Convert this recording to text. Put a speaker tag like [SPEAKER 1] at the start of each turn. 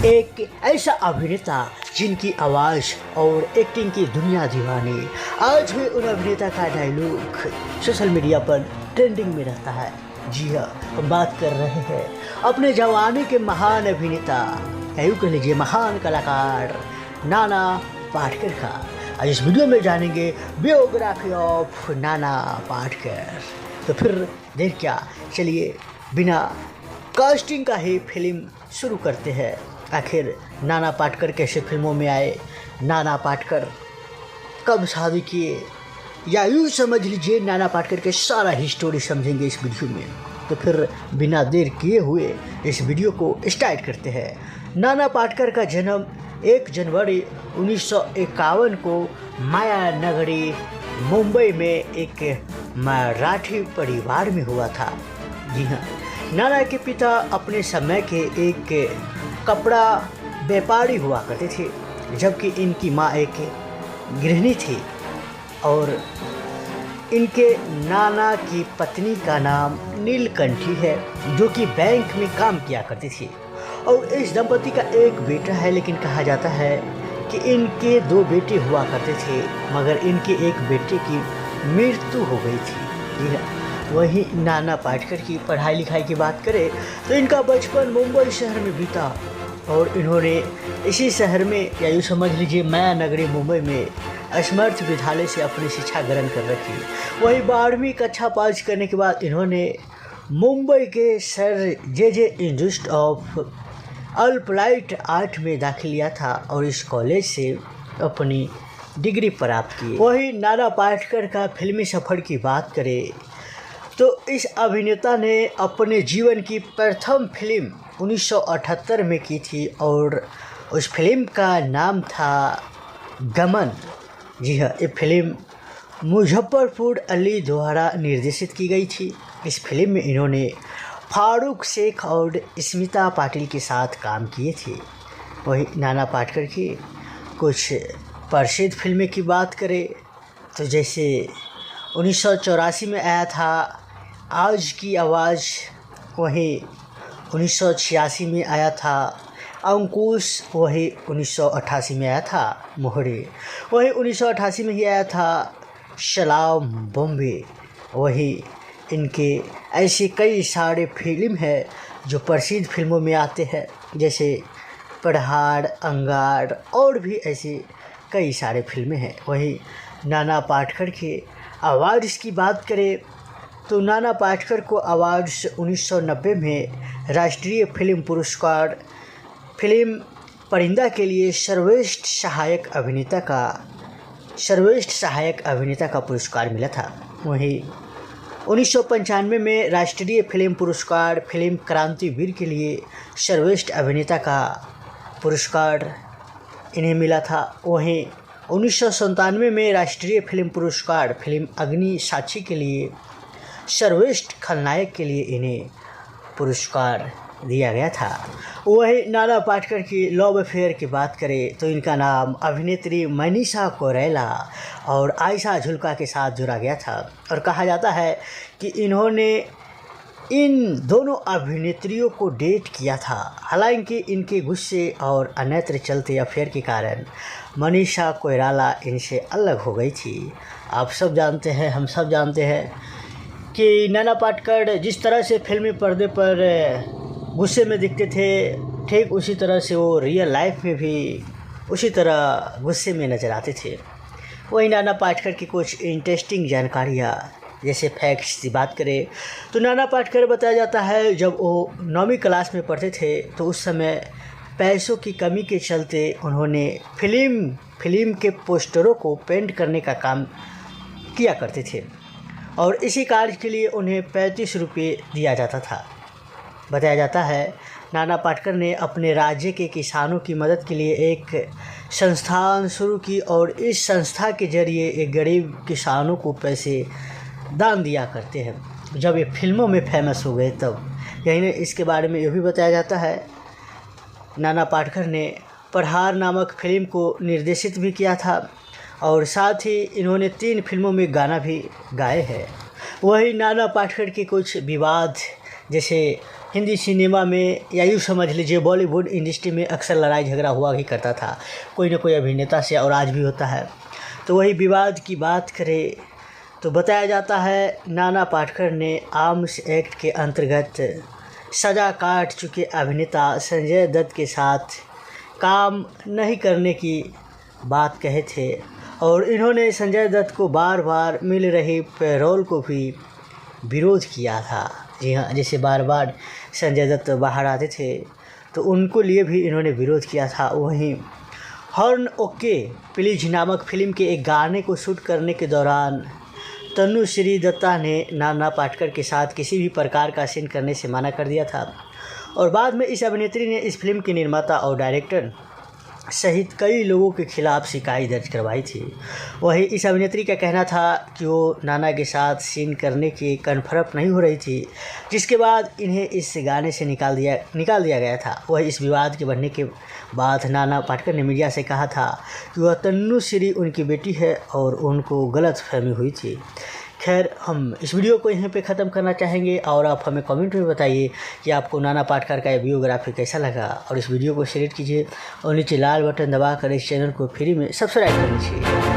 [SPEAKER 1] एक ऐसा अभिनेता जिनकी आवाज़ और एक्टिंग की दुनिया दीवानी। आज भी उन अभिनेता का डायलॉग सोशल मीडिया पर ट्रेंडिंग में रहता है। जी हाँ, हम बात कर रहे हैं अपने जवानी के महान अभिनेता, यूँ कह लीजिए महान कलाकार नाना पाटेकर का। आज इस वीडियो में जानेंगे बायोग्राफी ऑफ नाना पाटेकर। तो फिर देर क्या, चलिए बिना कास्टिंग का ही फिल्म शुरू करते हैं। आखिर नाना पाटेकर कैसे फिल्मों में आए, नाना पाटेकर कब शादी किए, या यूँ समझ लीजिए नाना पाटेकर के सारा ही स्टोरी समझेंगे इस वीडियो में। तो फिर बिना देर किए हुए इस वीडियो को स्टार्ट करते हैं। नाना पाटेकर का जन्म 1 जनवरी 1951 को माया नगरी मुंबई में एक मराठी परिवार में हुआ था। जी हाँ, नाना के पिता अपने समय के एक कपड़ा व्यापारी हुआ करते थे, जबकि इनकी माँ एक गृहिणी थी और इनके नाना की पत्नी का नाम नीलकंठी है, जो कि बैंक में काम किया करती थी। और इस दंपति का एक बेटा है, लेकिन कहा जाता है कि इनके 2 बेटे हुआ करते थे, मगर इनके एक बेटे की मृत्यु हो गई थी। जी हाँ, वहीं नाना पाटेकर की पढ़ाई लिखाई की बात करें तो इनका बचपन मुंबई शहर में बीता और इन्होंने इसी शहर में, या यूँ समझ लीजिए माया नगरी मुंबई में समर्थ विद्यालय से अपनी शिक्षा ग्रहण कर रखी। वहीं 12वीं कक्षा पास करने के बाद इन्होंने मुंबई के sir J institute of applied art में दाखिल लिया था और इस कॉलेज से अपनी डिग्री प्राप्त की। वहीं नाना पाटेकर का फिल्मी सफ़र की बात करें तो इस अभिनेता ने अपने जीवन की प्रथम फिल्म 1978 में की थी और उस फिल्म का नाम था गमन। जी हाँ, ये फिल्म मुजफ्फर अली द्वारा निर्देशित की गई थी। इस फिल्म में इन्होंने फारूक शेख और स्मिता पाटिल के साथ काम किए थे। वही नाना पाटेकर की कुछ प्रसिद्ध फिल्में की बात करें तो जैसे 1984 में आया था आज की आवाज़, वहीं 1986 में आया था अंकुश, वही 1988 में आया था मोहरे, वही 1988 में ही आया था सलाम बॉम्बे। वही इनके ऐसे कई सारे फिल्म हैं जो प्रसिद्ध फिल्मों में आते हैं, जैसे पहाड़, अंगार और भी ऐसे कई सारे फिल्में हैं। वही नाना पाटेकर के अवार्ड्स की बात करें तो नाना पाटेकर को अवार्ड्स 1990 में राष्ट्रीय फिल्म पुरस्कार फिल्म परिंदा के लिए सर्वश्रेष्ठ सहायक अभिनेता का पुरस्कार मिला था। वहीं 1995 में राष्ट्रीय फिल्म पुरस्कार फिल्म क्रांतिवीर के लिए सर्वश्रेष्ठ अभिनेता का पुरस्कार इन्हें मिला था। वहीं 1997 में राष्ट्रीय फिल्म पुरस्कार फिल्म अग्नि साक्षी के लिए सर्वश्रेष्ठ खलनायक के लिए इन्हें पुरस्कार दिया गया था। वही नाना पाटेकर की लव अफेयर की बात करें तो इनका नाम अभिनेत्री मनीषा कोइराला और आयशा झुल्का के साथ जुड़ा गया था और कहा जाता है कि इन्होंने इन दोनों अभिनेत्रियों को डेट किया था। हालांकि इनके गुस्से और अन्यत्र चलते अफेयर के कारण मनीषा कोइराला इनसे अलग हो गई थी। आप सब जानते हैं, हम सब जानते हैं कि नाना पाटेकर जिस तरह से फिल्मी पर्दे पर गुस्से में दिखते थे, ठीक उसी तरह से वो रियल लाइफ में भी उसी तरह गुस्से में नज़र आते थे। वही नाना पाटेकर की कुछ इंटरेस्टिंग जानकारियाँ, जैसे फैक्ट्स की बात करें तो नाना पाटेकर बताया जाता है जब वो 9वीं क्लास में पढ़ते थे तो उस समय पैसों की कमी के चलते उन्होंने फिल्म के पोस्टरों को पेंट करने का काम किया करते थे और इसी कार्य के लिए उन्हें 35 रुपये दिया जाता था। बताया जाता है नाना पाटेकर ने अपने राज्य के किसानों की मदद के लिए एक संस्थान शुरू की और इस संस्था के जरिए एक गरीब किसानों को पैसे दान दिया करते हैं। जब ये फिल्मों में फेमस हो गए तब यही इसके बारे में यह भी बताया जाता है नाना पाटेकर ने पहाड़ नामक फिल्म को निर्देशित भी किया था और साथ ही इन्होंने 3 फिल्मों में गाना भी गाए हैं। वही नाना पाटेकर के कुछ विवाद, जैसे हिंदी सिनेमा में या यूँ समझ लीजिए बॉलीवुड इंडस्ट्री में अक्सर लड़ाई झगड़ा हुआ ही करता था कोई ना कोई अभिनेता से, और आज भी होता है। तो वही विवाद की बात करें तो बताया जाता है नाना पाटेकर ने आर्म्स एक्ट के अंतर्गत सज़ा काट चुके अभिनेता संजय दत्त के साथ काम नहीं करने की बात कहे थे, और इन्होंने संजय दत्त को बार बार मिल रही पैरोल को भी विरोध किया था। जी हाँ, जैसे बार बार संजय दत्त बाहर आते थे तो उनको लिए भी इन्होंने विरोध किया था। वहीं हॉर्न ओके प्लीज नामक फिल्म के एक गाने को शूट करने के दौरान तनुश्री दत्ता ने नाना पाटेकर के साथ किसी भी प्रकार का सीन करने से मना कर दिया था, और बाद में इस अभिनेत्री ने इस फिल्म के निर्माता और डायरेक्टर सहित कई लोगों के खिलाफ शिकायत दर्ज करवाई थी। वहीं इस अभिनेत्री का कहना था कि वो नाना के साथ सीन करने की कन्फर्म नहीं हो रही थी, जिसके बाद इन्हें इस गाने से निकाल दिया गया था। वहीं इस विवाद के बढ़ने के बाद नाना पाटेकर ने मीडिया से कहा था कि वह तनुश्री उनकी बेटी है और उनको गलतफहमी हुई थी। खैर, हम इस वीडियो को यहीं पे ख़त्म करना चाहेंगे, और आप हमें कमेंट में बताइए कि आपको नाना पाटेकर का ये बायोग्राफी कैसा लगा, और इस वीडियो को शेयर कीजिए और नीचे लाल बटन दबाकर इस चैनल को फ्री में सब्सक्राइब कर लीजिए।